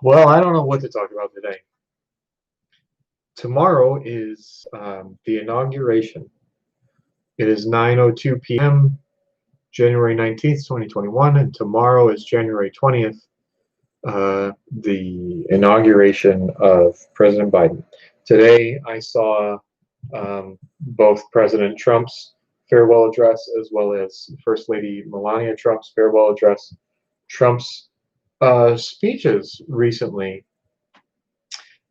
Well, I don't know what to talk about today. Tomorrow is the inauguration. It is 9:02 p.m., January 19th, 2021, and tomorrow is January 20th, the inauguration of President Biden. Today, I saw both President Trump's farewell address as well as First Lady Melania Trump's farewell address. Trump's speeches recently.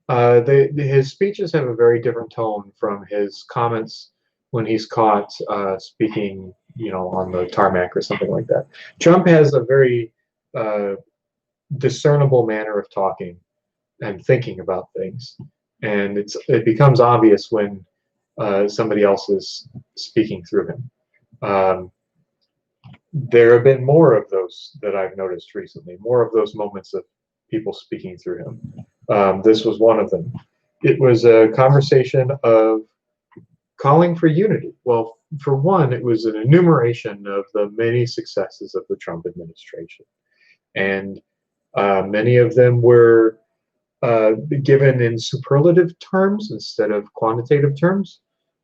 His speeches have a very different tone from his comments when he's caught speaking, on the tarmac or something like that. Trump has a very uh, discernible manner of talking and thinking about things, and it becomes obvious when somebody else is speaking through him. Um, there have been more of those that I've noticed recently, more of those moments of people speaking through him. This was one of them. It was a conversation of calling for unity. Well, for one, it was an enumeration of the many successes of the Trump administration. And many of them were given in superlative terms instead of quantitative terms,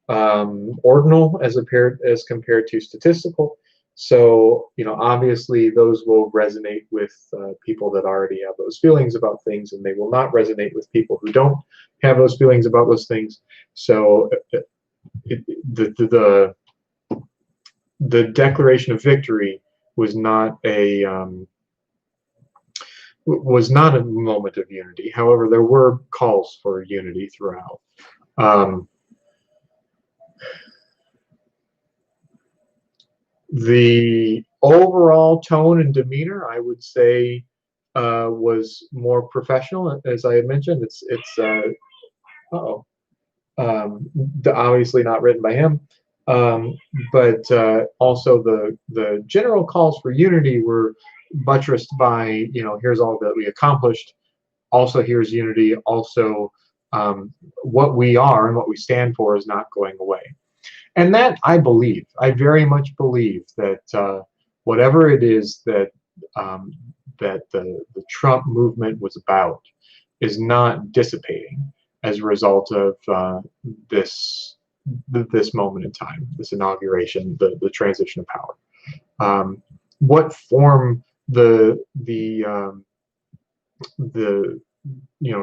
ordinal as compared to statistical. So, obviously those will resonate with people that already have those feelings about things, and they will not resonate with people who don't have those feelings about those things. So, the the Declaration of Victory was not a moment of unity. However, there were calls for unity throughout. Um, the overall tone and demeanor, I would say, was more professional. As I had mentioned, uh-oh, obviously not written by him, um, but also the general calls for unity were buttressed by, here's all that we accomplished. Also, here's unity. Also, what we are and what we stand for is not going away. And that I very much believe that whatever it is that the Trump movement was about is not dissipating as a result of this this moment in time, this inauguration, the transition of power. What form the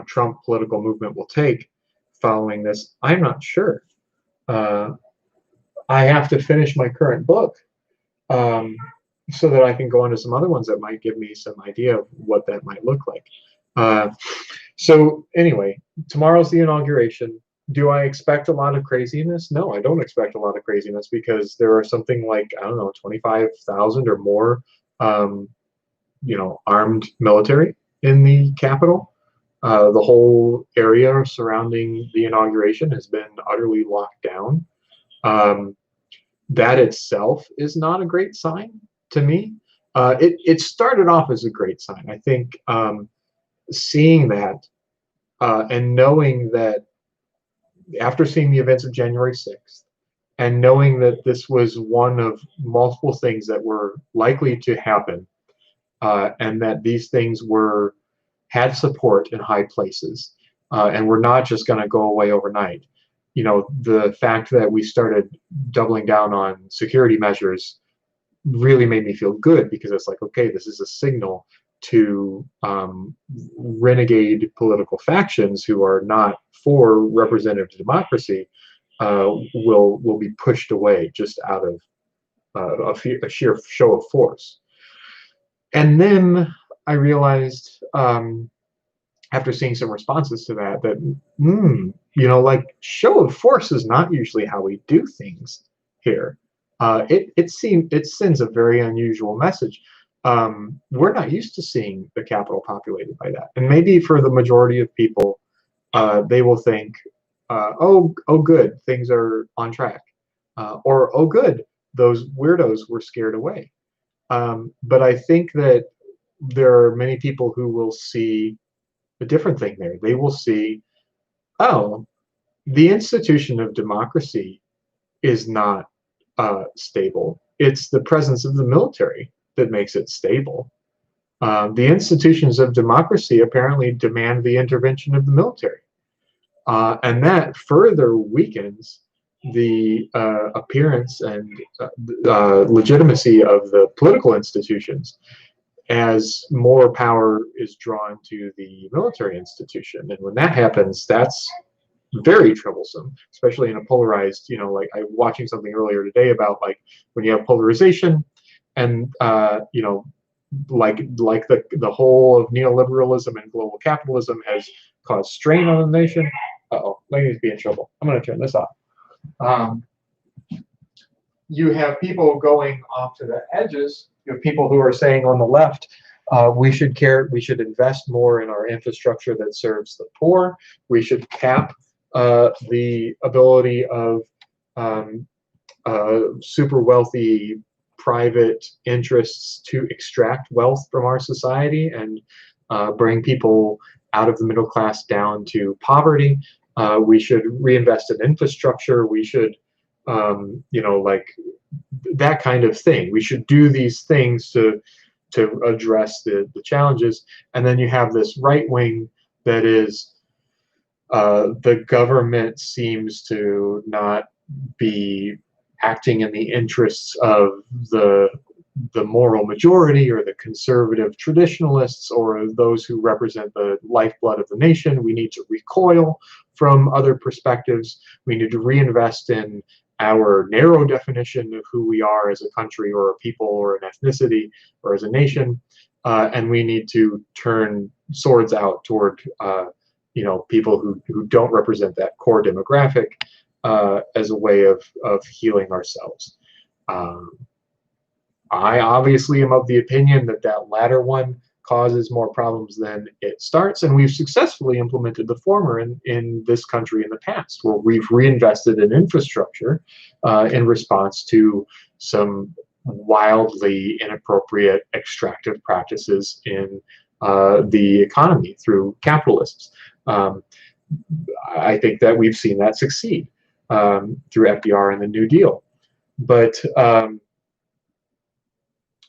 Trump political movement will take following this, I'm not sure. Uh, I have to finish my current book um, so that I can go on to some other ones that might give me some idea of what that might look like. Uh, so anyway, tomorrow's the inauguration. Do I expect a lot of craziness? No, I don't expect a lot of craziness because there are something like, I don't know, 25,000 or more, um, armed military in the Capitol. The whole area surrounding the inauguration has been utterly locked down. Um, that itself is not a great sign to me. It started off as a great sign. I think seeing that and knowing that after seeing the events of January 6th and knowing that this was one of multiple things that were likely to happen, and that these things had support in high places, and were not just going to go away overnight. The fact that we started doubling down on security measures really made me feel good because it's like, okay, this is a signal to renegade political factions who are not for representative democracy, will be pushed away just out of a sheer show of force. And then I realized, after seeing some responses to like show of force is not usually how we do things here. It sends a very unusual message. We're not used to seeing the Capitol populated by that, and maybe for the majority of people, they will think, oh, good, things are on track, or oh, good, those weirdos were scared away. But I think that there are many people who will see a different thing there. They will see, oh, the institution of democracy is not stable. It's the presence of the military that makes it stable. The institutions of democracy apparently demand the intervention of the military. And that further weakens the appearance and legitimacy of the political institutions as more power is drawn to the military institution. And when that happens, that's very troublesome, especially in a polarized, like I was watching something earlier today about like when you have polarization and, like the whole of neoliberalism and global capitalism has caused strain on the nation. Uh-oh, I need to be in trouble. I'm going to turn this off. You have people going off to the edges. You have people who are saying on the left, we should invest more in our infrastructure that serves the poor. We should cap the ability of super wealthy private interests to extract wealth from our society and bring people out of the middle class down to poverty. We should reinvest in infrastructure. We should, like that kind of thing. We should do these things to address the challenges. And then you have this right wing that is, the government seems to not be acting in the interests of the moral majority or the conservative traditionalists or those who represent the lifeblood of the nation. We need to recoil from other perspectives. We need to reinvest in our narrow definition of who we are as a country or a people or an ethnicity or as a nation. And we need to turn swords out toward people who don't represent that core demographic as a way of healing ourselves. I obviously am of the opinion that latter one causes more problems than it starts, and we've successfully implemented the former in this country in the past, where we've reinvested in infrastructure in response to some wildly inappropriate extractive practices in the economy through capitalists. I think that we've seen that succeed through FDR and the New Deal.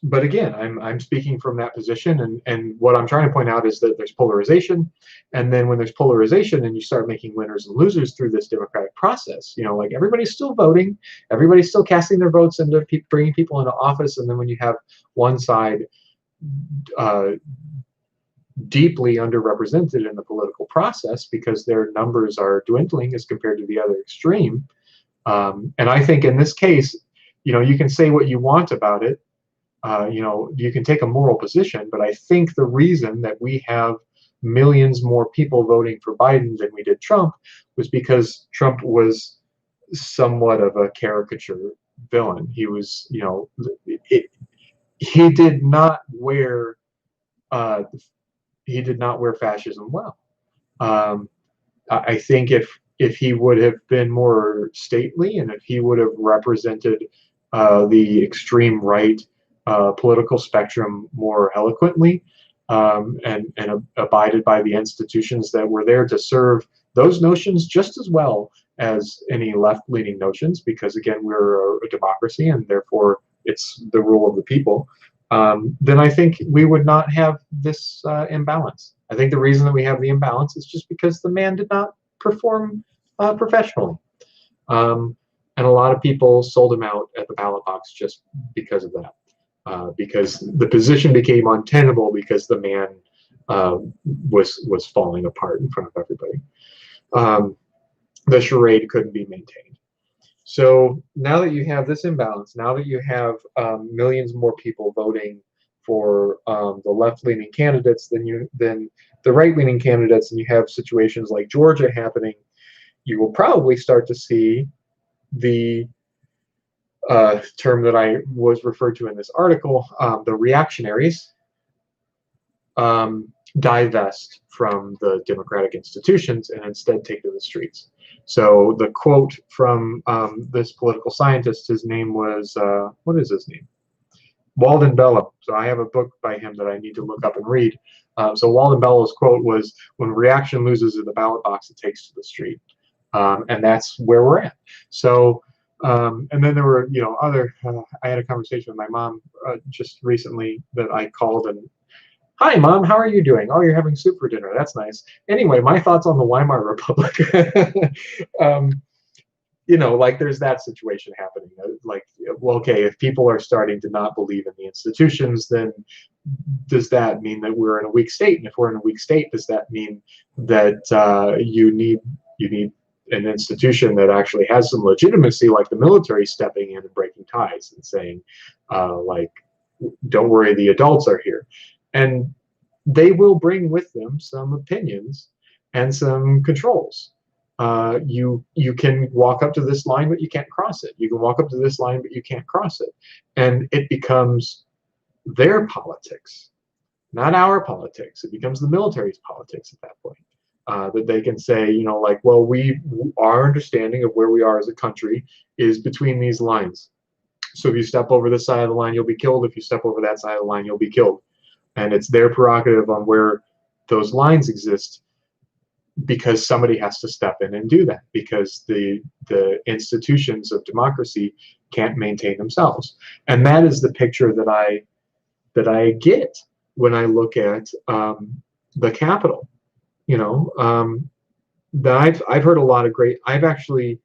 But again, I'm speaking from that position, and what I'm trying to point out is that there's polarization, and then when there's polarization and you start making winners and losers through this democratic process, like everybody's still voting, everybody's still casting their votes into bringing people into office, and then when you have one side deeply underrepresented in the political process because their numbers are dwindling as compared to the other extreme. And I think in this case, you can say what you want about it. You can take a moral position, but I think the reason that we have millions more people voting for Biden than we did Trump was because Trump was somewhat of a caricature villain. He was, he did not wear fascism well. I think if he would have been more stately and if he would have represented the extreme right political spectrum more eloquently and abided by the institutions that were there to serve those notions just as well as any left-leaning notions, because again, we're a democracy and therefore it's the rule of the people, then I think we would not have this imbalance. I think the reason that we have the imbalance is just because the man did not perform professionally. And a lot of people sold him out at the ballot box just because of that. Because the position became untenable because the man was falling apart in front of everybody. The charade couldn't be maintained. So now that you have this imbalance, now that you have millions more people voting for the left-leaning candidates than the right-leaning candidates, and you have situations like Georgia happening, you will probably start to see the term that I was referred to in this article, the reactionaries, divest from the democratic institutions and instead take to the streets. So the quote from this political scientist, his name was, what is his name? Walden Bellow. So I have a book by him that I need to look up and read. So Walden Bellow's quote was, "When reaction loses in the ballot box, it takes to the street." And that's where we're at. So, and then there were, other, I had a conversation with my mom just recently that I called and Hi, Mom, how are you doing? Oh, you're having soup for dinner. That's nice. Anyway, my thoughts on the Weimar Republic. um, like there's that situation happening. Like, well, okay, if people are starting to not believe in the institutions, then does that mean that we're in a weak state? And if we're in a weak state, does that mean that you need an institution that actually has some legitimacy, like the military stepping in and breaking ties and saying, like, don't worry, the adults are here, and they will bring with them some opinions and some controls. You can walk up to this line, but you can't cross it. You can walk up to this line, but you can't cross it, and it becomes their politics, not our politics. It becomes the military's politics at that point. That they can say, like, well, our understanding of where we are as a country is between these lines. So if you step over this side of the line, you'll be killed. If you step over that side of the line, you'll be killed. And it's their prerogative on where those lines exist, because somebody has to step in and do that, because the institutions of democracy can't maintain themselves. And that is the picture that I get when I look at the Capitol. That I've heard a lot of great. I've actually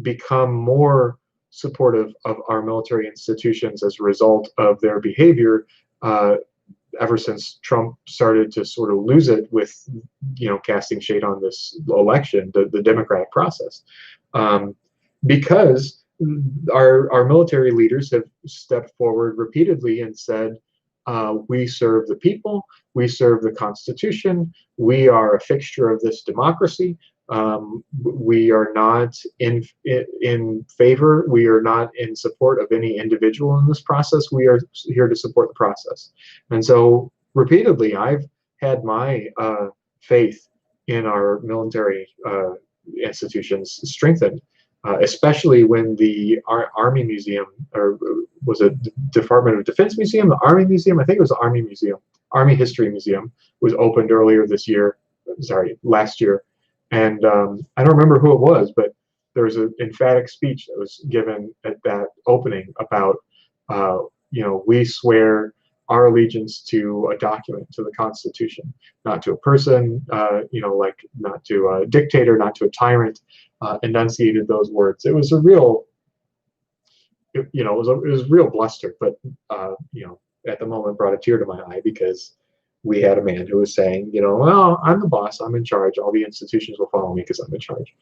become more supportive of our military institutions as a result of their behavior, ever since Trump started to sort of lose it with, casting shade on this election, the democratic process, because our military leaders have stepped forward repeatedly and said, we serve the people, we serve the Constitution, we are a fixture of this democracy. We are not in favor. We are not in support of any individual in this process. We are here to support the process. And so repeatedly, I've had my faith in our military institutions strengthened, especially when the Army Museum, or was it Department of Defense Museum, the Army Museum? I think it was the Army Museum, Army History Museum, was opened earlier this year. Sorry, last year. And I don't remember who it was, but there was an emphatic speech that was given at that opening about, we swear our allegiance to a document, to the Constitution, not to a person, like not to a dictator, not to a tyrant. Enunciated those words. It was a real, it was real bluster, but at the moment brought a tear to my eye, because we had a man who was saying, well, I'm the boss, I'm in charge, all the institutions will follow me because I'm in charge.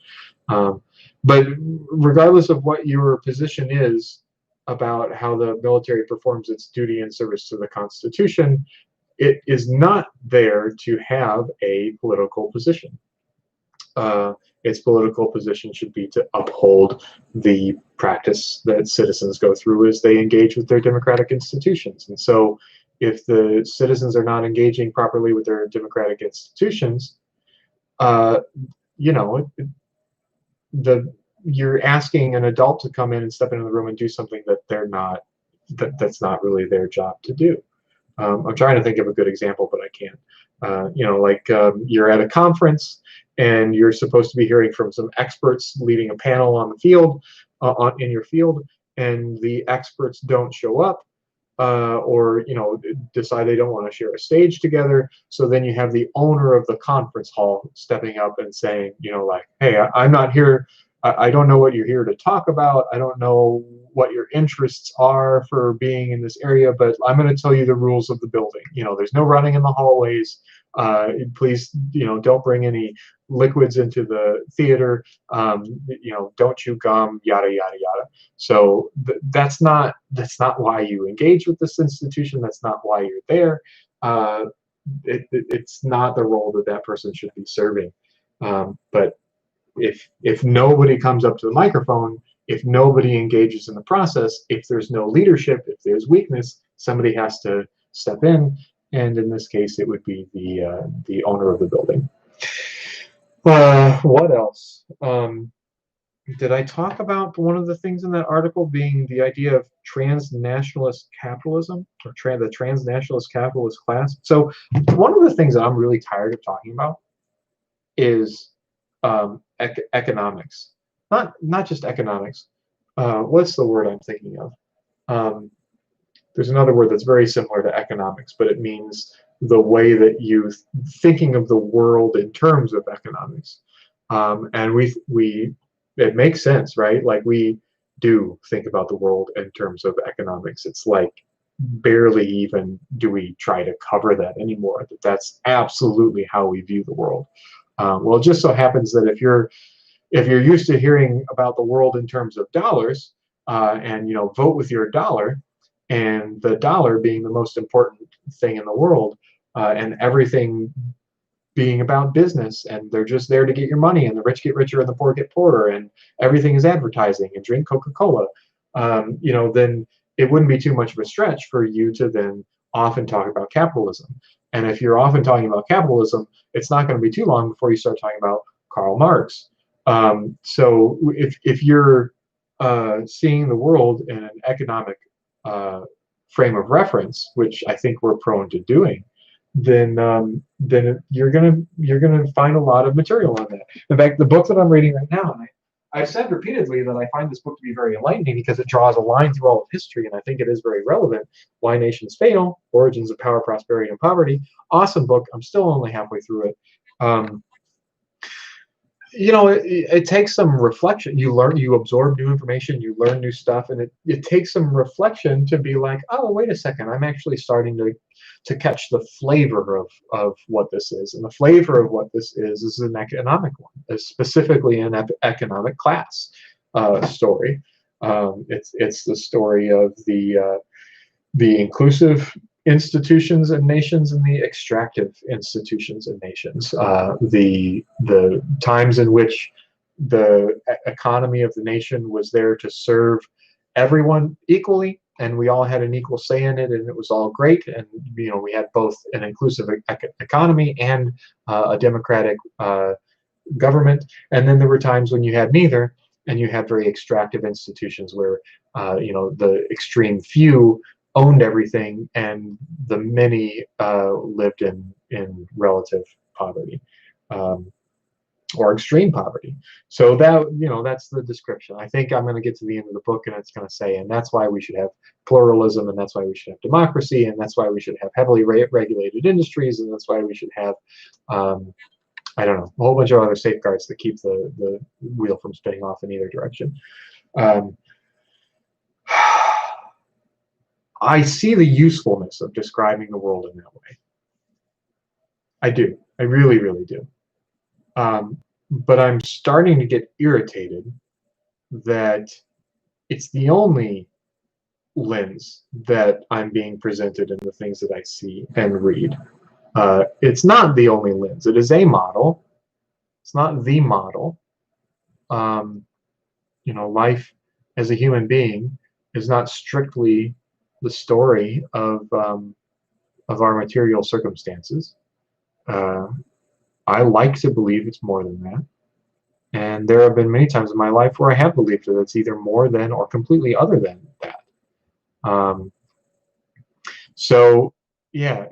But regardless of what your position is about how the military performs its duty in service to the Constitution, it is not there to have a political position. Its political position should be to uphold the practice that citizens go through as they engage with their democratic institutions. And so if the citizens are not engaging properly with their democratic institutions, you're asking an adult to come in and step into the room and do something that they're not, that's not really their job to do. I'm trying to think of a good example, but I can't. You're at a conference and you're supposed to be hearing from some experts leading a panel on the field, in your field, and the experts don't show up, or decide they don't want to share a stage together. So then you have the owner of the conference hall stepping up and saying, hey, I'm not here. I don't know what you're here to talk about. I don't know what your interests are for being in this area, but I'm going to tell you the rules of the building. There's no running in the hallways. Please, don't bring any liquids into the theater. Don't chew gum, yada, yada, yada. So that's not why you engage with this institution. That's not why you're there. It's not the role that person should be serving. But if nobody comes up to the microphone, if nobody engages in the process, if there's no leadership, if there's weakness, somebody has to step in, and in this case, it would be the owner of the building. What else? Did I talk about one of the things in that article being the idea of transnationalist capitalism, or the transnationalist capitalist class? So one of the things that I'm really tired of talking about is economics, not just economics. What's the word I'm thinking of? There's another word that's very similar to economics, but it means the way that you thinking of the world in terms of economics. And it makes sense, right? Like we do think about the world in terms of economics. It's like barely even do we try to cover that anymore. That's absolutely how we view the world. Well, it just so happens that if you're used to hearing about the world in terms of dollars, and vote with your dollar, and the dollar being the most important thing in the world, and everything being about business, and they're just there to get your money, and the rich get richer and the poor get poorer, and everything is advertising, and drink Coca-Cola, then it wouldn't be too much of a stretch for you to then often talk about capitalism. And if you're often talking about capitalism, it's not going to be too long before you start talking about Karl Marx. So if you're seeing the world in an economic frame of reference, which I think we're prone to doing, then you're gonna find a lot of material on that. In fact, the book that I'm reading right now, and I've said repeatedly that I find this book to be very enlightening because it draws a line through all of history, and I think it is very relevant. Why Nations Fail: Origins of Power, Prosperity, and Poverty. Awesome book. I'm still only halfway through it. It takes some reflection. You absorb new information, you learn new stuff, and it takes some reflection to be like, oh, wait a second, I'm actually starting to catch the flavor of what this is. And the flavor of what this is an economic one, specifically an economic class story. It's the story of the inclusive institutions and nations and the extractive institutions and nations. The times in which the economy of the nation was there to serve everyone equally, and we all had an equal say in it, and it was all great. And we had both an inclusive economy and a democratic government. And then there were times when you had neither, and you had very extractive institutions where the extreme few owned everything, and the many lived in relative poverty, or extreme poverty. So that's the description. I think I'm going to get to the end of the book, and it's going to say, and that's why we should have pluralism, and that's why we should have democracy, and that's why we should have heavily regulated industries, and that's why we should have I don't know, a whole bunch of other safeguards that keep the wheel from spinning off in either direction. I see the usefulness of describing the world in that way. I do. I really, really do. But I'm starting to get irritated that it's the only lens that I'm being presented in the things that I see and read. It's not the only lens. It is a model. It's not the model. Life as a human being is not strictly the story of our material circumstances. I like to believe it's more than that, and there have been many times in my life where I have believed that it's either more than or completely other than that. So yeah,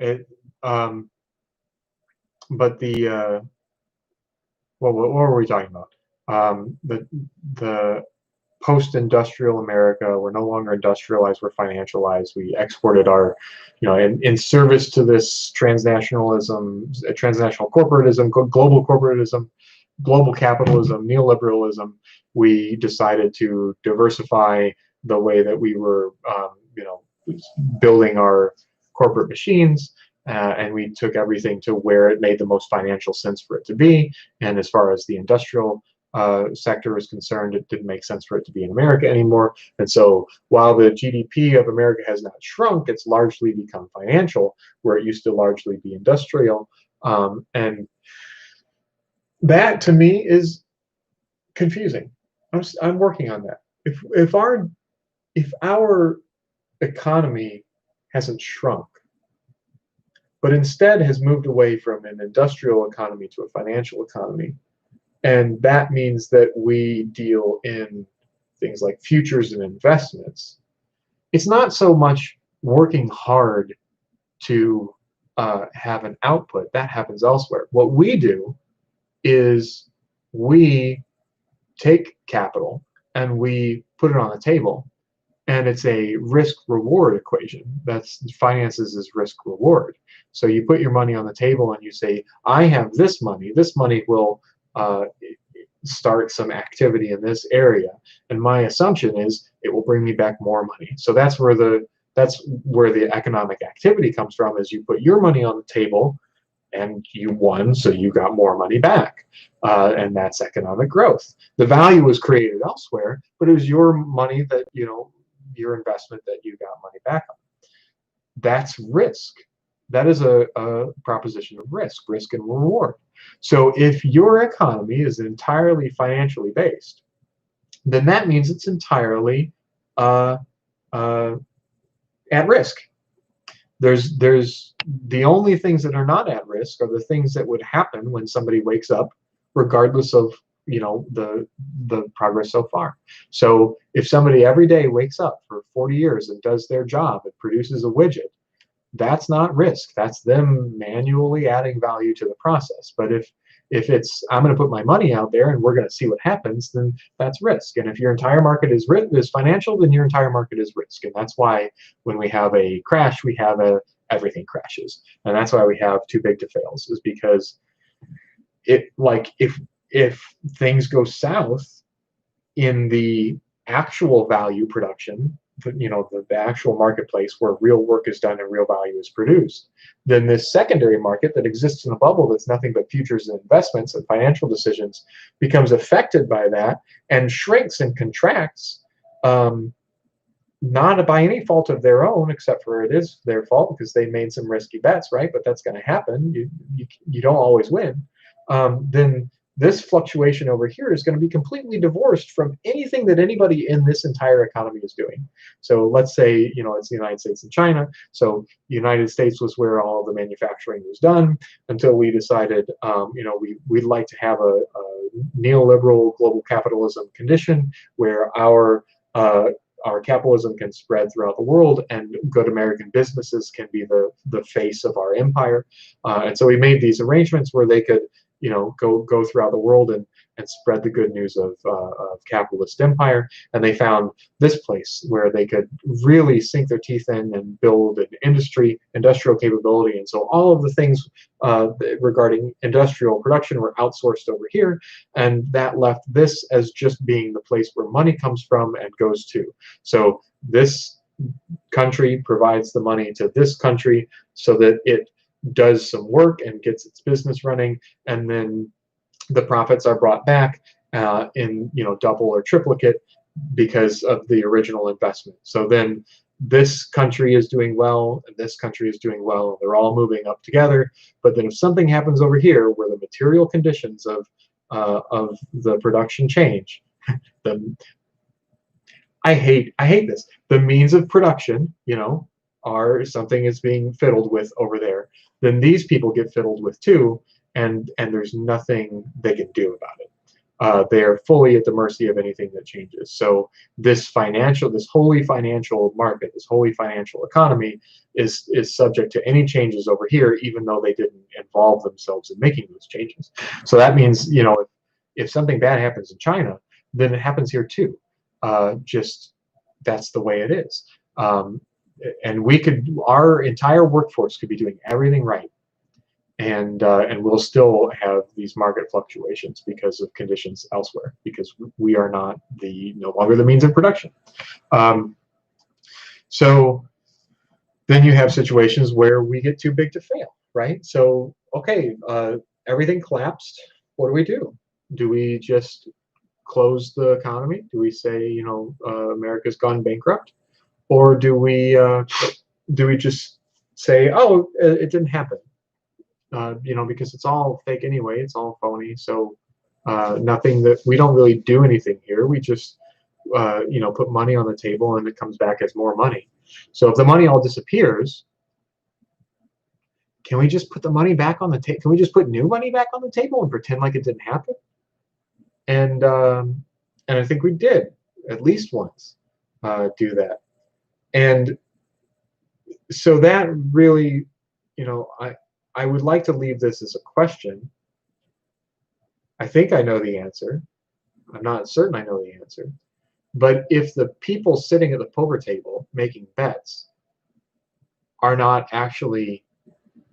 but what were we talking about? The post-industrial America, we're no longer industrialized, we're financialized. We exported our, in service to this transnational corporatism, global corporatism, global capitalism, neoliberalism, we decided to diversify the way that we were, building our corporate machines. And we took everything to where it made the most financial sense for it to be. And as far as the industrial sector is concerned, it didn't make sense for it to be in America anymore. And so while the GDP of America has not shrunk, it's largely become financial, where it used to largely be industrial. And that to me is confusing. I'm working on that. If our economy hasn't shrunk, but instead has moved away from an industrial economy to a financial economy, and that means that we deal in things like futures and investments, it's not so much working hard to have an output. That happens elsewhere. What we do is we take capital and we put it on the table, and it's a risk-reward equation. That's finances is risk-reward. So you put your money on the table and you say, I have this money. This money will start some activity in this area, and my assumption is it will bring me back more money. So that's where the economic activity comes from. Is you put your money on the table and you won, so you got more money back. And that's economic growth. The value was created elsewhere, but it was your money that, your investment that you got money back on. That's risk. That is a proposition of risk and reward. So if your economy is entirely financially based, then that means it's entirely uh, at risk. There's the only things that are not at risk are the things that would happen when somebody wakes up, regardless of the progress so far. So if somebody every day wakes up for 40 years and does their job and produces a widget, that's not risk. That's them manually adding value to the process. But if it's I'm going to put my money out there and we're going to see what happens, then that's risk. And if your entire market is financial, then your entire market is risk. And that's why when we have a crash, we have everything crashes. And that's why we have too big to fails, is because if things go south in the actual value production, the actual marketplace where real work is done and real value is produced, then this secondary market that exists in a bubble that's nothing but futures and investments and financial decisions becomes affected by that and shrinks and contracts, not by any fault of their own, except for it is their fault because they made some risky bets, right? But that's going to happen. You don't always win. Then this fluctuation over here is going to be completely divorced from anything that anybody in this entire economy is doing. So let's say, it's the United States and China. So the United States was where all the manufacturing was done until we decided, we'd like to have a neoliberal global capitalism condition where our capitalism can spread throughout the world and good American businesses can be the face of our empire. And so we made these arrangements where they could go throughout the world and spread the good news of capitalist empire. And they found this place where they could really sink their teeth in and build an industrial capability. And so all of the things regarding industrial production were outsourced over here, and that left this as just being the place where money comes from and goes to. So this country provides the money to this country so that it does some work and gets its business running, and then the profits are brought back in double or triplicate because of the original investment. So then this country is doing well and this country is doing well, and they're all moving up together. But then if something happens over here where the material conditions of the production change, then I hate this. The means of production, are something is being fiddled with over there, then these people get fiddled with too, and there's nothing they can do about it. They are fully at the mercy of anything that changes. So this wholly financial market, this wholly financial economy is subject to any changes over here, even though they didn't involve themselves in making those changes. So that means, if something bad happens in China, then it happens here too. Just that's the way it is. And our entire workforce could be doing everything right, and we'll still have these market fluctuations because of conditions elsewhere, because we are no longer the means of production. So then you have situations where we get too big to fail, right? So okay, everything collapsed. What do? Do we just close the economy? Do we say America's gone bankrupt? Or do we just say, oh, it didn't happen, because it's all fake anyway, it's all phony. So we don't really do anything here. We just put money on the table and it comes back as more money. So if the money all disappears, can we just put the money back on the table? Can we just put new money back on the table and pretend like it didn't happen? And I think we did at least once do that. And so that really, I would like to leave this as a question. I think I know the answer. I'm not certain I know the answer. But if the people sitting at the poker table making bets are not actually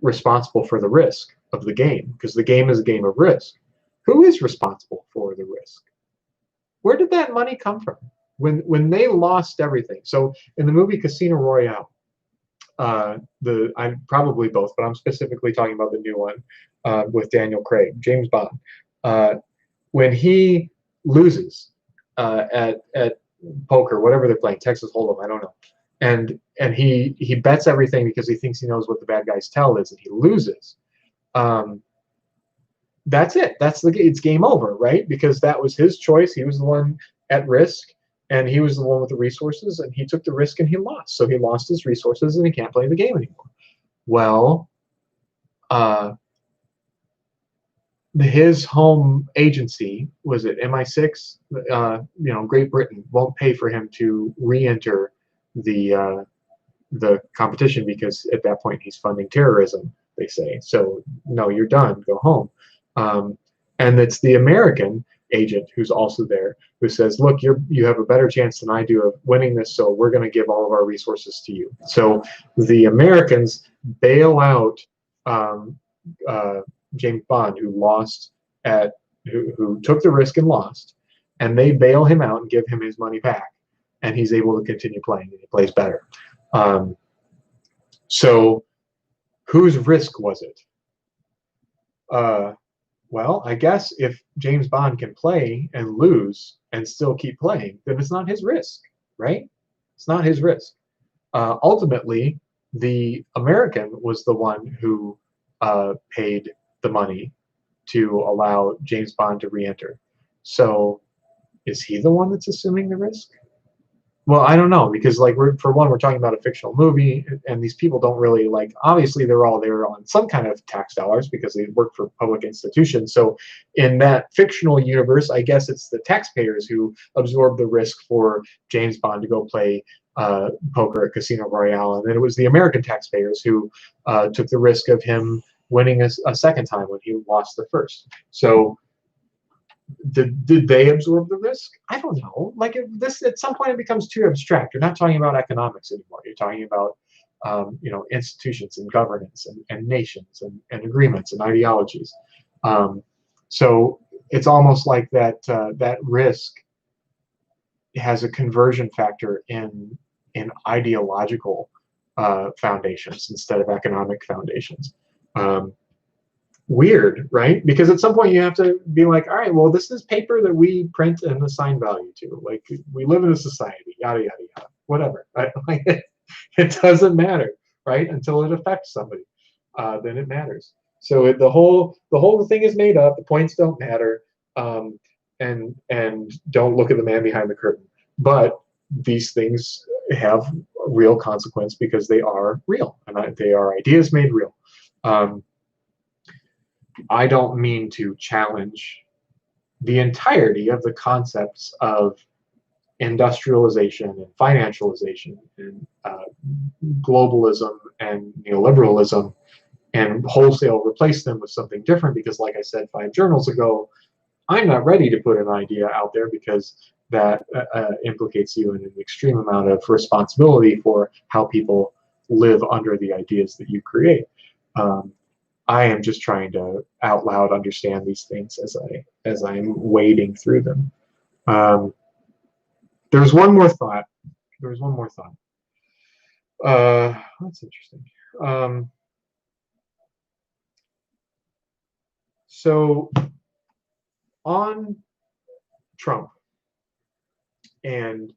responsible for the risk of the game, because the game is a game of risk, who is responsible for the risk? Where did that money come from? When they lost everything. So in the movie Casino Royale, I'm probably both, but I'm specifically talking about the new one with Daniel Craig, James Bond. When he loses at poker, whatever they're playing, Texas Hold'em, I don't know, and he bets everything because he thinks he knows what the bad guy's tell is, and he loses. That's it. It's game over, right? Because that was his choice. He was the one at risk, and he was the one with the resources, and he took the risk and he lost. So he lost his resources and he can't play the game anymore. Well, his home agency, was it MI6? Great Britain won't pay for him to re-enter the competition because at that point he's funding terrorism, they say. So no, you're done. Go home. And it's the American agent who's also there who says, look, you have a better chance than I do of winning this, so we're going to give all of our resources to you. So the Americans bail out James Bond, who took the risk and lost, and they bail him out and give him his money back, and he's able to continue playing, and he plays better. So whose risk was it? Well, I guess if James Bond can play and lose and still keep playing, then it's not his risk, right? It's not his risk. Ultimately, the American was the one who paid the money to allow James Bond to re-enter. So is he the one that's assuming the risk? Well, I don't know, because we're talking about a fictional movie, and these people don't really obviously they're all there on some kind of tax dollars because they work for public institutions. So in that fictional universe, I guess it's the taxpayers who absorb the risk for James Bond to go play poker at Casino Royale, and then it was the American taxpayers who took the risk of him winning a second time when he lost the first. So did they absorb the risk? I don't know. At some point it becomes too abstract. You're not talking about economics anymore. You're talking about institutions and governance and nations and agreements and ideologies. So it's almost like that risk has a conversion factor in ideological foundations instead of economic foundations. Weird, right? Because at some point you have to be like, all right, well, this is paper that we print and assign value to. We live in a society, yada yada yada, whatever. Right? It doesn't matter, right? Until it affects somebody, then it matters. So the whole thing is made up. The points don't matter, and don't look at the man behind the curtain. But these things have real consequence because they are real, and they are ideas made real. I don't mean to challenge the entirety of the concepts of industrialization and financialization and globalism and neoliberalism and wholesale replace them with something different, because like I said 5 journals ago, I'm not ready to put an idea out there because that implicates you in an extreme amount of responsibility for how people live under the ideas that you create. I am just trying to out loud understand these things as I'm wading through them. There's one more thought. That's interesting. So on Trump and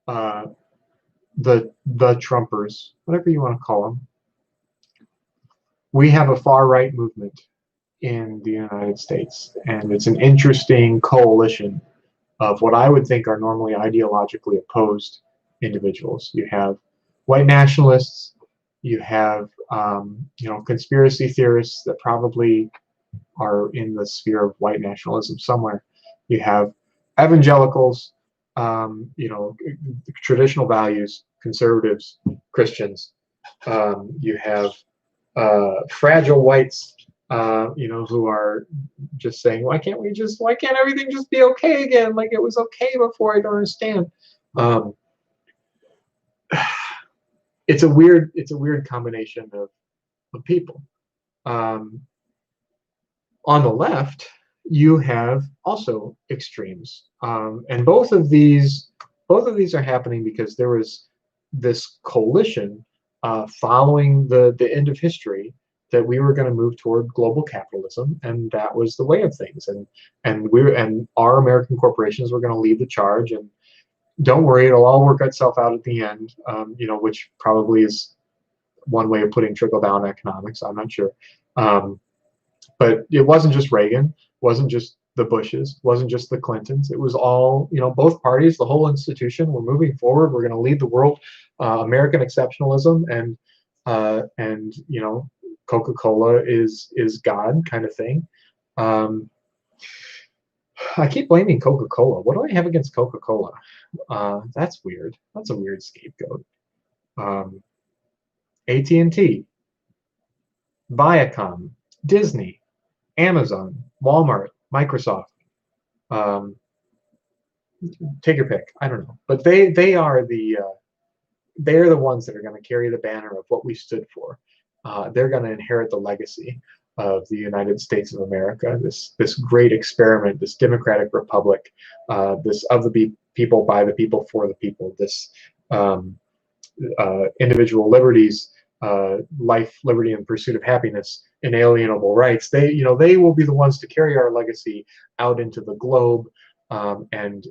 the Trumpers, whatever you want to call them, we have a far-right movement in the United States, and it's an interesting coalition of what I would think are normally ideologically opposed individuals. You have white nationalists, you have conspiracy theorists that probably are in the sphere of white nationalism somewhere. You have evangelicals, traditional values, conservatives, Christians. You have fragile whites who are just saying, why can't everything just be okay again? Like it was okay before. I don't understand. Um, it's a weird combination of people. Um, on the left, you have also extremes, and both of these are happening because there was this coalition following the end of history that we were going to move toward global capitalism, and that was the way of things. And our American corporations were going to lead the charge. And don't worry, it'll all work itself out at the end. Which probably is one way of putting trickle down economics. I'm not sure. But it wasn't just Reagan, wasn't just the Bushes, wasn't just the Clintons. It was all, both parties, the whole institution. We're moving forward. We're going to lead the world. American exceptionalism and Coca-Cola is God kind of thing. I keep blaming Coca-Cola. What do I have against Coca-Cola? That's weird. That's a weird scapegoat. AT&T, Viacom, Disney, Amazon, Walmart, Microsoft. Take your pick. I don't know, but they are they're the ones that are going to carry the banner of what we stood for. They're going to inherit the legacy of the United States of America, this great experiment, this democratic republic, this of the people, by the people, for the people, this individual liberties, life, liberty, and pursuit of happiness, inalienable rights. They will be the ones to carry our legacy out into the globe, and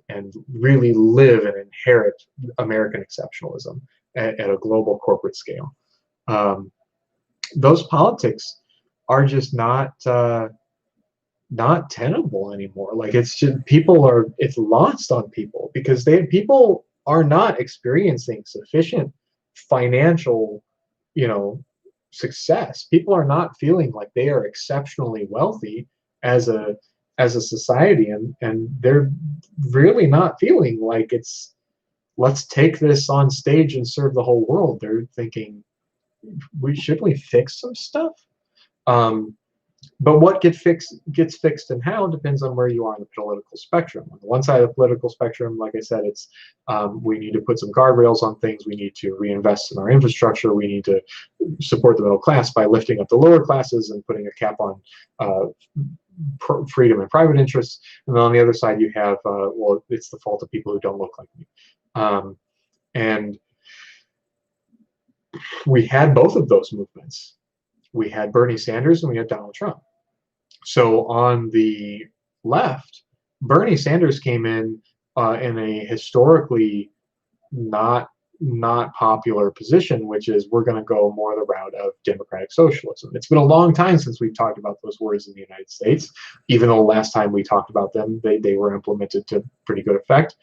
really live and inherit American exceptionalism at a global corporate scale. Those politics are just not tenable anymore. Like it's just it's lost on people because people are not experiencing sufficient financial success. People are not feeling like they are exceptionally wealthy as a society, and they're really not feeling like it's, let's take this on stage and serve the whole world. They're thinking, should we fix some stuff? But what gets fixed and how depends on where you are on the political spectrum. On the one side of the political spectrum, like I said, it's we need to put some guardrails on things. We need to reinvest in our infrastructure. We need to support the middle class by lifting up the lower classes and putting a cap on freedom and private interests. And then on the other side, you have, well, it's the fault of people who don't look like me. And we had both of those movements. We had Bernie Sanders and we had Donald Trump. So on the left, Bernie Sanders came in a historically not popular position, which is we're going to go more the route of democratic socialism. It's been a long time since we've talked about those words in the United States, even though last time we talked about them, they were implemented to pretty good effect.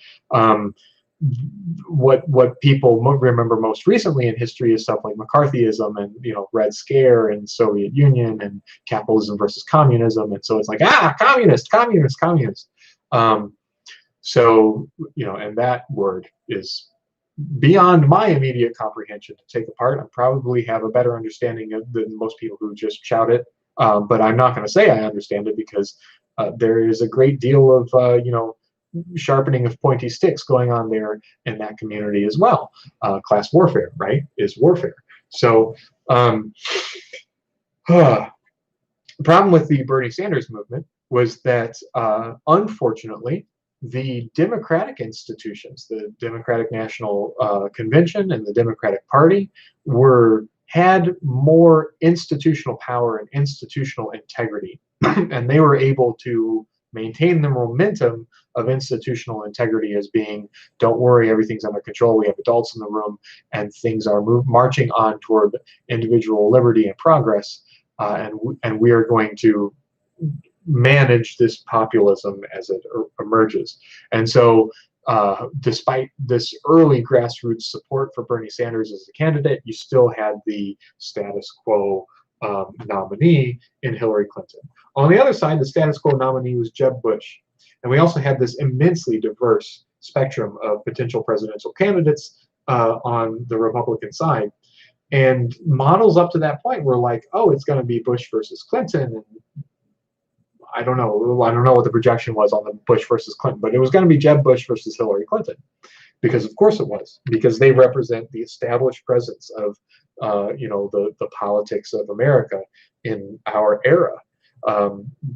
What people remember most recently in history is stuff like McCarthyism and Red Scare and Soviet Union and capitalism versus communism, and so it's like communist. So and that word is beyond my immediate comprehension to take apart. I probably have a better understanding of than most people who just shout it, but I'm not going to say I understand it because there is a great deal of sharpening of pointy sticks going on there in that community as well. Class warfare, right, is warfare. So the problem with the Bernie Sanders movement was that unfortunately the democratic institutions, the Democratic National Convention and the Democratic Party, had more institutional power and institutional integrity, and they were able to maintain the momentum of institutional integrity as being, don't worry, everything's under control, we have adults in the room, and things are marching on toward individual liberty and progress, and we are going to manage this populism as it emerges. And so despite this early grassroots support for Bernie Sanders as a candidate, you still had the status quo nominee in Hillary Clinton. On the other side, the status quo nominee was Jeb Bush. And we also had this immensely diverse spectrum of potential presidential candidates on the Republican side. And models up to that point were like, oh, it's going to be Bush versus Clinton, and I don't know. I don't know what the projection was on the Bush versus Clinton, but it was going to be Jeb Bush versus Hillary Clinton, because of course it was, because they represent the established presence of, the politics of America in our era.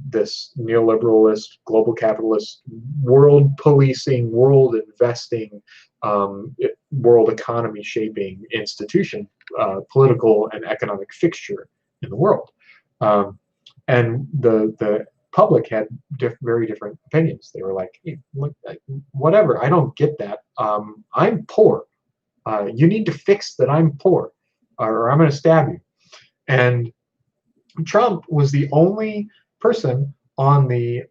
This neoliberalist, global capitalist, world policing, world investing, world economy shaping institution, political and economic fixture in the world. And the public had very different opinions. They were like, hey, look, whatever, I don't get that. I'm poor. You need to fix that I'm poor, or I'm going to stab you. And Trump was the only person on the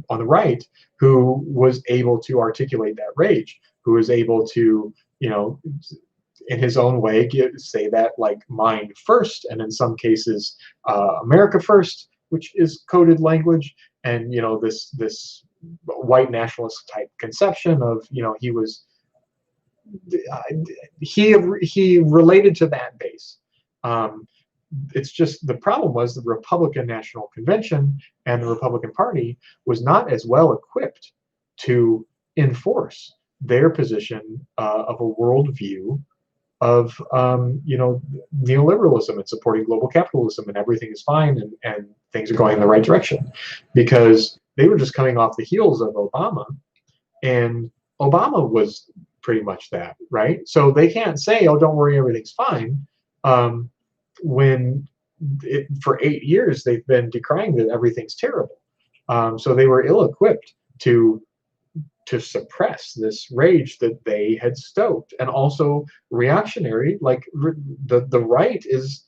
right who was able to articulate that rage, who was able to, in his own way, say that, like, mind first, and in some cases, America first, which is coded language, and this white nationalist type conception of, he related to that base. It's just, the problem was the Republican National Convention and the Republican Party was not as well equipped to enforce their position of a worldview of neoliberalism and supporting global capitalism, and everything is fine, and things are going in the right direction, because they were just coming off the heels of Obama, and Obama was pretty much that, right? So they can't say, oh, don't worry, everything's fine, when for 8 years they've been decrying that everything's terrible. So they were ill-equipped to suppress this rage that they had stoked, and also reactionary, like the right is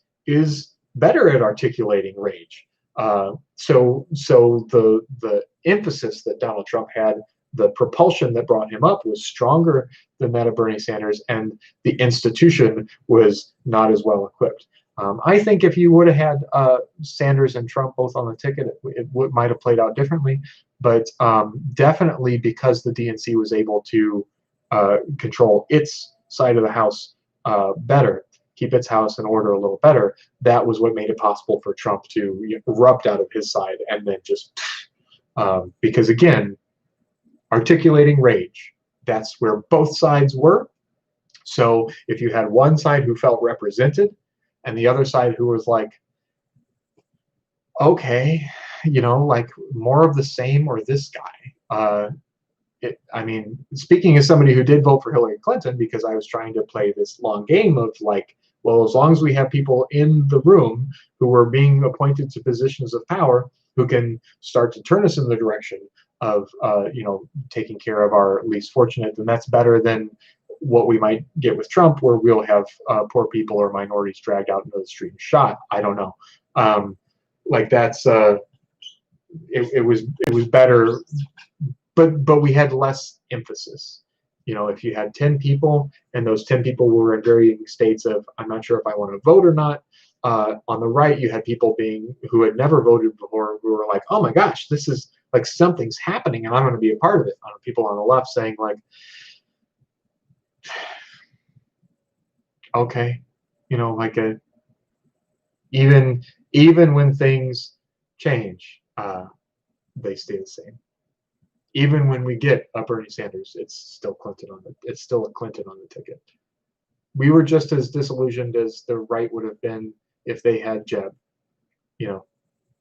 better at articulating rage. So the emphasis that Donald Trump had, the propulsion that brought him up, was stronger than that of Bernie Sanders, and the institution was not as well equipped. I think if you would have had Sanders and Trump both on the ticket, it might have played out differently. But definitely, because the DNC was able to control its side of the house better, keep its house in order a little better, that was what made it possible for Trump to erupt out of his side, and then just because, again, articulating rage, that's where both sides were. So if you had one side who felt represented, and the other side who was like, okay, like, more of the same, or this guy. I mean, speaking as somebody who did vote for Hillary Clinton, because I was trying to play this long game of, like, well, as long as we have people in the room who are being appointed to positions of power who can start to turn us in the direction of, taking care of our least fortunate, then that's better than what we might get with Trump, where we'll have poor people or minorities dragged out into the street and shot. I don't know. Like, that's it was better, but we had less emphasis. If you had 10 people, and those 10 people were in varying states of, I'm not sure if I want to vote or not. On the right, you had people who had never voted before, who were like, oh my gosh, this is like, something's happening, and I'm going to be a part of it. People on the left saying, like, okay, like, even when things change, they stay the same. Even when we get a Bernie Sanders, it's still a Clinton on the ticket. We were just as disillusioned as the right would have been if they had Jeb.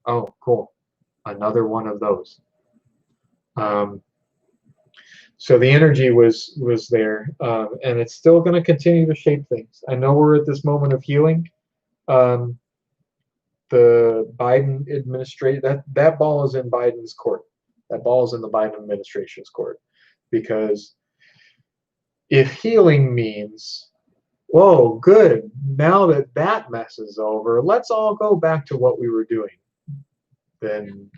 Oh, cool, another one of those. So the energy was there, and it's still going to continue to shape things. I know we're at this moment of healing. The Biden administration, that ball is in Biden's court. That ball is in the Biden administration's court, because if healing means, whoa, good, now that mess is over, let's all go back to what we were doing, then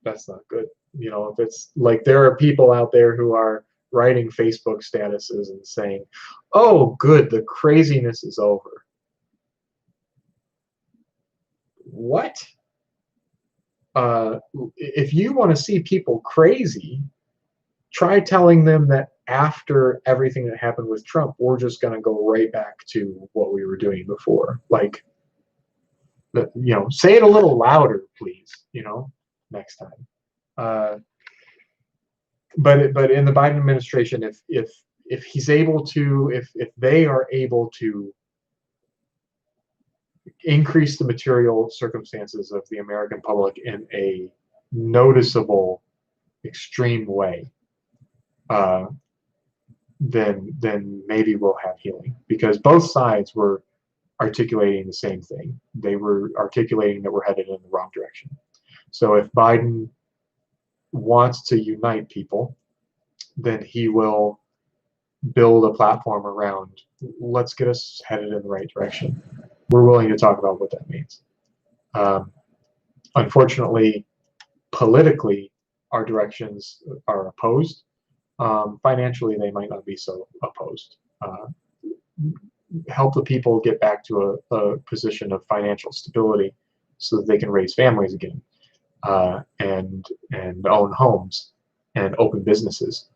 that's not good. If it's like, there are people out there who are writing Facebook statuses and saying, oh, good, the craziness is over. What? If you want to see people crazy, try telling them that after everything that happened with Trump, we're just going to go right back to what we were doing before. Like, say it a little louder, please, next time. But in the Biden administration, if he's able to, if they are able to increase the material circumstances of the American public in a noticeable, extreme way, then maybe we'll have healing, because both sides were articulating the same thing. They were articulating that we're headed in the wrong direction. So if Biden wants to unite people, then he will build a platform around, let's get us headed in the right direction. We're willing to talk about what that means. Unfortunately, politically, our directions are opposed. Financially, they might not be so opposed. Help the people get back to a position of financial stability so that they can raise families again, and own homes and open businesses,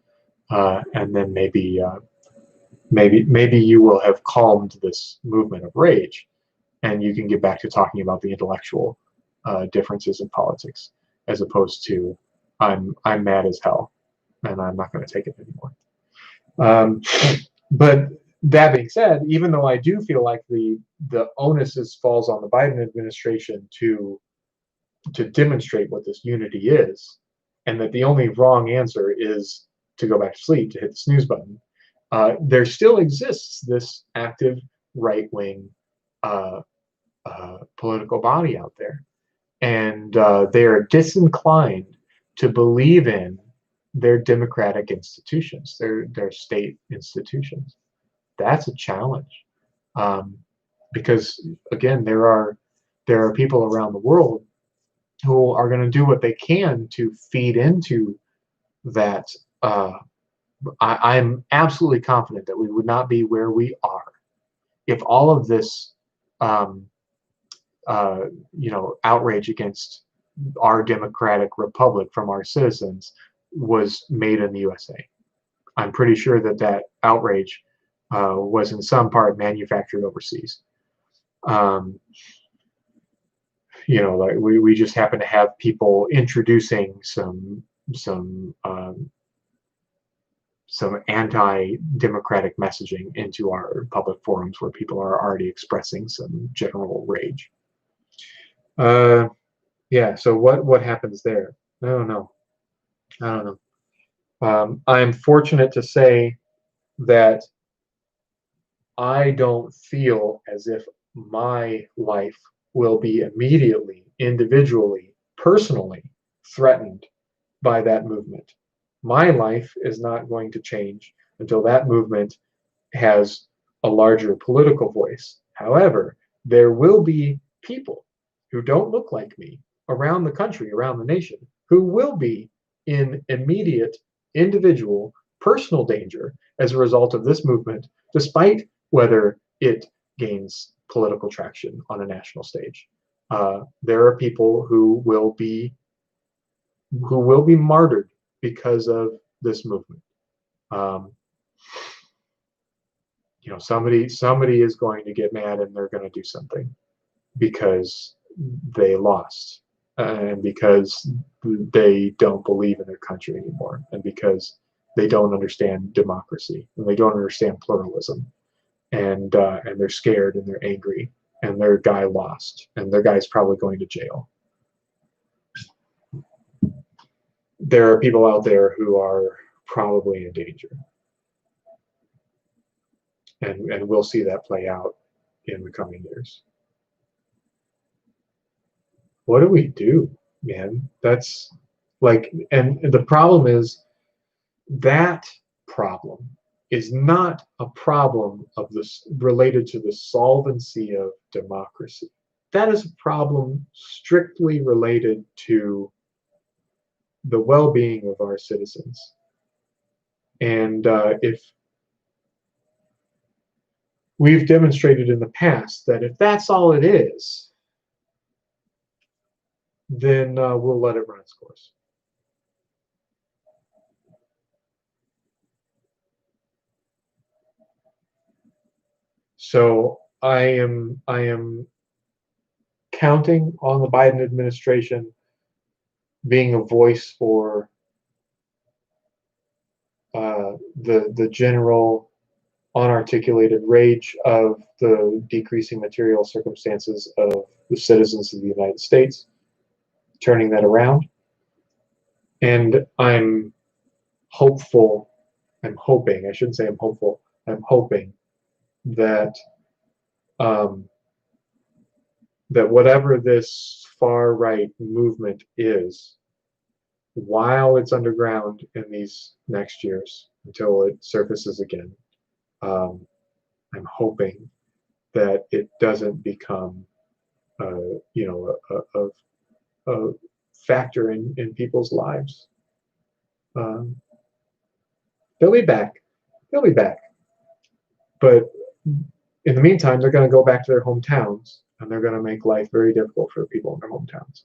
and then maybe you will have calmed this movement of rage, and you can get back to talking about the intellectual differences in politics, as opposed to I'm mad as hell and I'm not going to take it anymore. But that being said, even though I do feel like the onus falls on the Biden administration to demonstrate what this unity is, and that the only wrong answer is to go back to sleep, to hit the snooze button, there still exists this active right-wing political body out there, and they are disinclined to believe in their democratic institutions, their state institutions. That's a challenge, because again, there are people around the world who are going to do what they can to feed into that. I'm absolutely confident that we would not be where we are if all of this, outrage against our democratic republic from our citizens was made in the USA. I'm pretty sure that outrage was in some part manufactured overseas. Like we just happen to have people introducing some anti-democratic messaging into our public forums, where people are already expressing some general rage. Yeah. So what happens there? I don't know. I'm fortunate to say that I don't feel as if my life will be immediately, individually, personally threatened by that movement. My life is not going to change until that movement has a larger political voice. However, there will be people who don't look like me around the country, around the nation, who will be in immediate, individual, personal danger as a result of this movement, despite whether it gains political traction on a national stage. There are people who will be martyred because of this movement. Somebody is going to get mad, and they're going to do something because they lost, and because they don't believe in their country anymore, and because they don't understand democracy, and they don't understand pluralism, and they're scared, and they're angry, and their guy lost, and their guy's probably going to jail. There are people out there who are probably in danger, and we'll see that play out in the coming years. What do we do, man? That's like, and the problem is that problem is not a problem of this related to the solvency of democracy. That is a problem strictly related to the well-being of our citizens. And if we've demonstrated in the past that if that's all it is, then we'll let it run its course. So I am counting on the Biden administration being a voice for the general unarticulated rage of the decreasing material circumstances of the citizens of the United States, turning that around. And I'm hopeful, I'm hoping, I shouldn't say I'm hopeful, I'm hoping that that whatever this far right movement is, while it's underground in these next years until it surfaces again, I'm hoping that it doesn't become, you know, a factor in people's lives. They'll be back. They'll be back. But in the meantime, they're going to go back to their hometowns, and they're going to make life very difficult for people in their hometowns.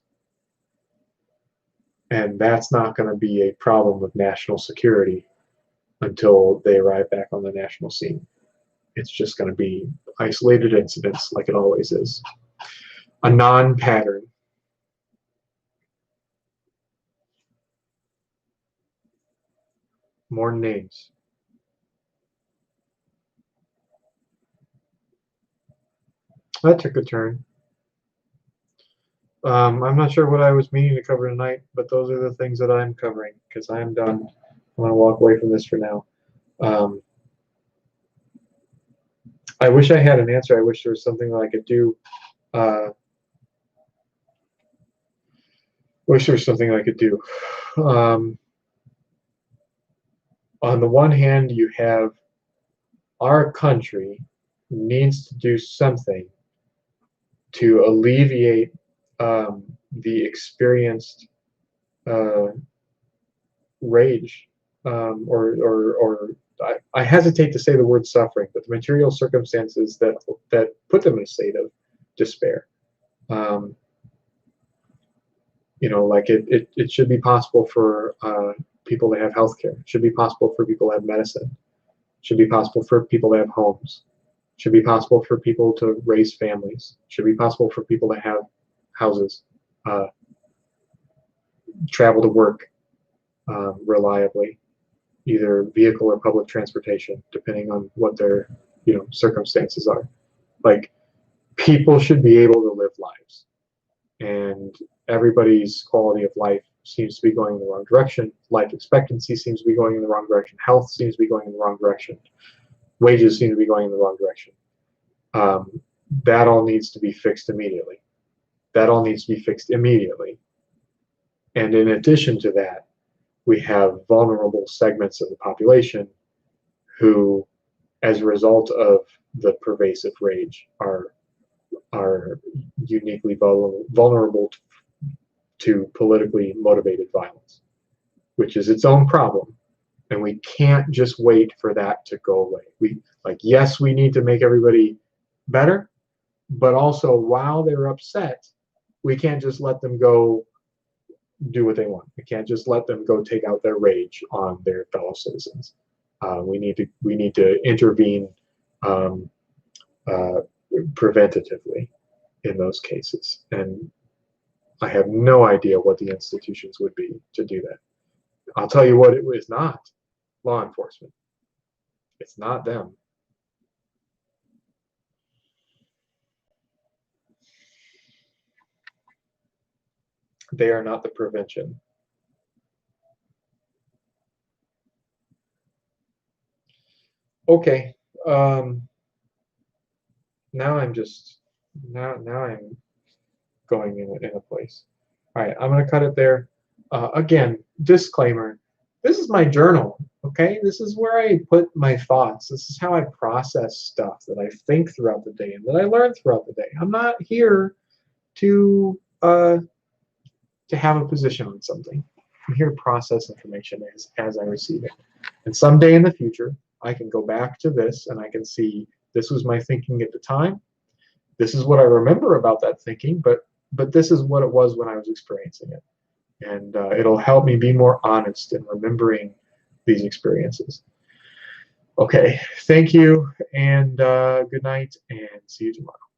And that's not going to be a problem with national security until they arrive back on the national scene. It's just going to be isolated incidents like it always is. A non-pattern. More names. That took a turn. I'm not sure what I was meaning to cover tonight, but those are the things that I'm covering because I'm done. I want to walk away from this for now. I wish I had an answer. I wish there was something that I could do. Wish there was something I could do. On the one hand, you have our country needs to do something to alleviate the experienced rage, or I hesitate to say the word suffering, but the material circumstances that put them in a state of despair. You know, like it should be possible for people to have health care. It should be possible for people to have medicine. It should be possible for people to have homes. It should be possible for people to raise families. It should be possible for people to have houses, travel to work reliably, either vehicle or public transportation, depending on what their circumstances are. Like, people should be able to live lives, and everybody's quality of life seems to be going in the wrong direction. Life expectancy seems to be going in the wrong direction. Health seems to be going in the wrong direction. Wages seem to be going in the wrong direction. That all needs to be fixed immediately. That all needs to be fixed immediately. And in addition to that, we have vulnerable segments of the population who, as a result of the pervasive rage, are uniquely vulnerable to politically motivated violence, which is its own problem. And we can't just wait for that to go away. Yes, we need to make everybody better, but also while they're upset, we can't just let them go do what they want. We can't just let them go take out their rage on their fellow citizens. We need to intervene preventatively in those cases. And I have no idea what the institutions would be to do that. I'll tell you what it is not: law enforcement. It's not them. They are not the prevention. Okay. Now I'm going in a place. All right, I'm going to cut it there. Again, disclaimer: this is my journal. Okay, this is where I put my thoughts. This is how I process stuff that I think throughout the day and that I learn throughout the day. I'm not here to have a position on something. I'm here to process information as I receive it. And someday in the future, I can go back to this and I can see this was my thinking at the time. This is what I remember about that thinking, but this is what it was when I was experiencing it. And it'll help me be more honest in remembering these experiences. Okay, thank you, and good night, and see you tomorrow.